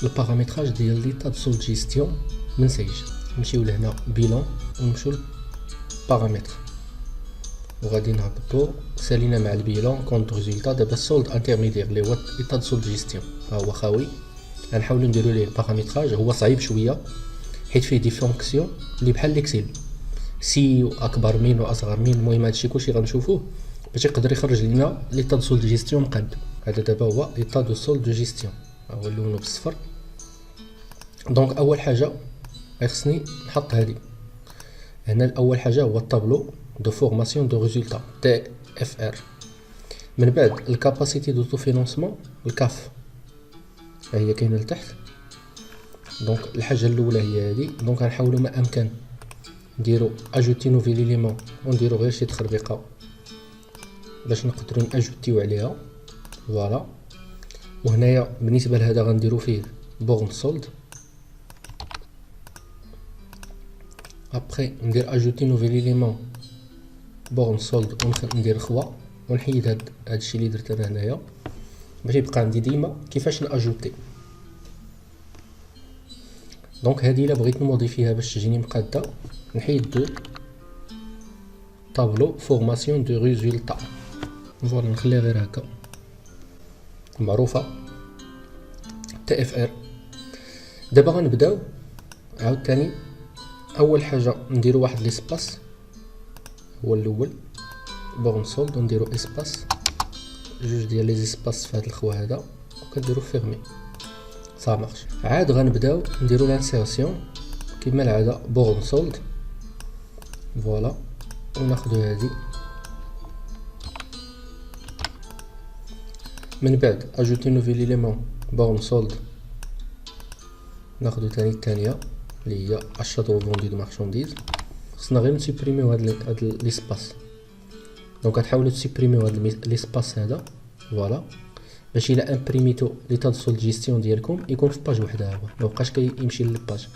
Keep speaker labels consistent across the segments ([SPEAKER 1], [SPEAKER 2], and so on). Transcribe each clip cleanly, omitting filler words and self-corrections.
[SPEAKER 1] البارامتراج ديال ليطا دو سولد جيستيون من سيج. نمشيو لهنا بيلون ونمشيو للبارامتر وغادي نهبطو سالينا مع البيلون كونط ريزولتا. دابا السولد انترميدير اللي هو ليطا دو سولد جيستيون ها هو خاوي. غنحاولو نديرو ليه البارامتراج. هو صعيب شويه حيت فيه دي فونكسيون اللي بحال ليكسيل سي اكبر من واصغر من. المهم هادشي كلشي غنشوفوه باش يقدر يخرج لنا ليطا دو سولد جيستيون مقاد. هذا دابا هو ليطا دو سولد جيستيون هو لونه بالصفر. دونك اول حاجه خصني نحط هذه هنا. اول حاجه هو الطابلو دو فورماسيون دو ريزولتا تي اف ار. من بعد الكاباسيتي دوتو فينونسمون الكاف هي كاينه لتحت. دونك الحاجه الاولى هي هذه. دونك غنحاولوا ما امكن نديرو اجوتي نوفيل اليمون ونديرو غير شي تخربيقه باش نقدروا ناجوتيو عليها. فوالا. وهنايا بالنسبه لهذا غنديرو فيه بورن سولد. ابري ندير اجوتي نوفيل اليمون بورن سولد وندير خوا ونحيد هادشي اللي درت انا هنايا باش يبقى عندي ديما كيفاش ناجوتي. دونك هذه الا بغيت نموديفيها باش تجيني مقاده نحيد دو طابلو فورماسيون دو ريزولتا. فوالا نخليها غير هكا معروفه تي اف ار. دابا غنبداو عاوتاني. اول حاجه نديرو واحد ليسباس هو الاول بورن سولد ونديرو اسباس جوج ديال لي زيسباس في هذا الخوا هذا وكنديرو فيرمي صا مارش. عاد غنبداو نديرو لانسيرسيون كما العاده بورن سولد. فوالا وناخدو هذه. من بعد اجوتي نوفيل اليمون بورن سولد ناخدو تاني الثانيه اللي هي اشاط و فوندي دو مارشانديز. خصنا غير نسوبريميو هاد ليسباس. دونك غتحاولوا تسوبريميو هاد ليسباس هذا. فوالا باش الا امبريميتو ليطا دو سولد جيستيون ديالكم يكون في باج وحده هو ما بقاش كيمشي للباج.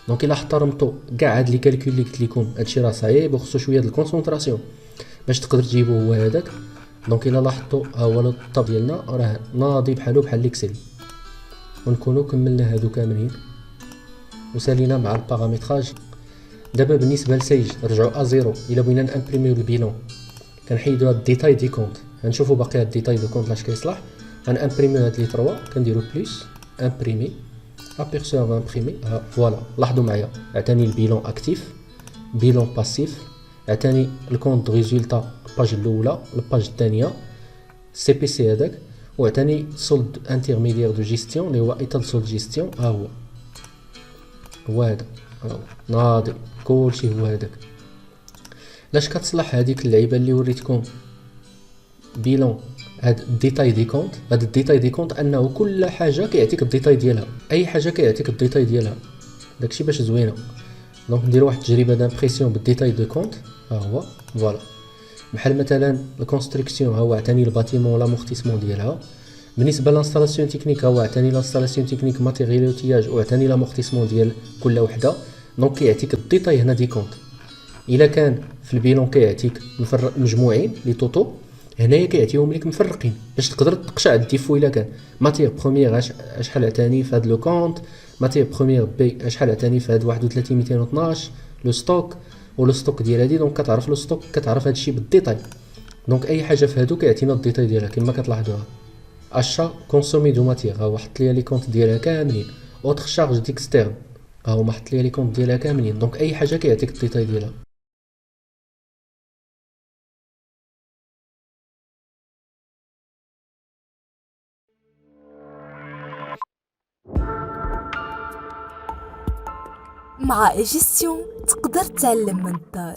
[SPEAKER 1] دونك الا احترمتو كاع هاد لي كالكول اللي قلت لكم هادشي راه صعيب وخصو شويه د الكونسونطراسيون باش تقدر تجيبو هو هذاك. دونك الا لاحظتوا ها هو الطاب ديالنا راه ناضي بحالو بحال ليكسيل. ونكونوا كملنا هادو كاملين وسالينا مع البارامتراج. دابا بالنسبه لسيج رجعوا ازيرو. الا بغينا نامبريميو البيلون كنحيدو هاد الديتاي دي كونط. غنشوفوا باقي هاد الديتاي دو كونط لاش كيصلح. غنامبريميو هاد لي 3 كنديرو بلس امبريمي ابيرسيف امبريمي. فوالا لاحظوا معايا عطاني البيلون اكتيف بيلون باسيف. عطاني الكونط ريزولتا الباج الاولى الباج الثانيه سي بي سي هذاك. وعطاني سولد انترميديير دو جيستيون اللي هو ايطال سولد جيستيون. ها هو هذا ناضي كلشي هو هذاك. لاش كتصلح هذيك اللعيبه اللي وريتكم بيلون هاد الديتاي دي كونط. هاد الديتاي دي كونط انه كل حاجه كيعطيك الديتاي ديالها. اي حاجه كيعطيك الديتاي ديالها داكشي باش زوينه. دونك نديرو واحد التجربه دامبريسيون بالديتاي دو كونط. ها هو فوالا بحال مثلا الكونستركسيون ها هو عطاني الباتيمون لامورتيسمون ديالها. بالنسبه للانستالاسيون تكنيك ها هو عطاني لانستالاسيون تكنيك ماتيريال اوتياج وعطاني لامورتيسمون ديال كل وحده. دونك كيعطيك الديتاي هنا دي كونط. الا كان في البيلون كيعطيك مجموعين لي طوطو هنايا كيعطيهم لك مفرقين باش تقدر تقشع الديفو. الا كان ماتير بروميير شحال عطاني في هذا لو كونط ماتير بروميير بي شحال عطاني في هذا 31212 لو ستوك ولو ستوك ديال هادي. دونك كتعرف لو ستوك كتعرف هادشي بالديتاي. دونك اي حاجه في هادو كيعطينا الديتاي ديالها كما كتلاحظوها. اشا كونسومي دو ماتير ها هو حط ليا لي كونط ديالها كاملين. اوتر شارج ديكسترن ها هو حط ليا لي كونط ديالها كاملين. دونك اي حاجه كيعطيك الديتاي ديالها.
[SPEAKER 2] مع جيستيون تقدر تعلم من الدار.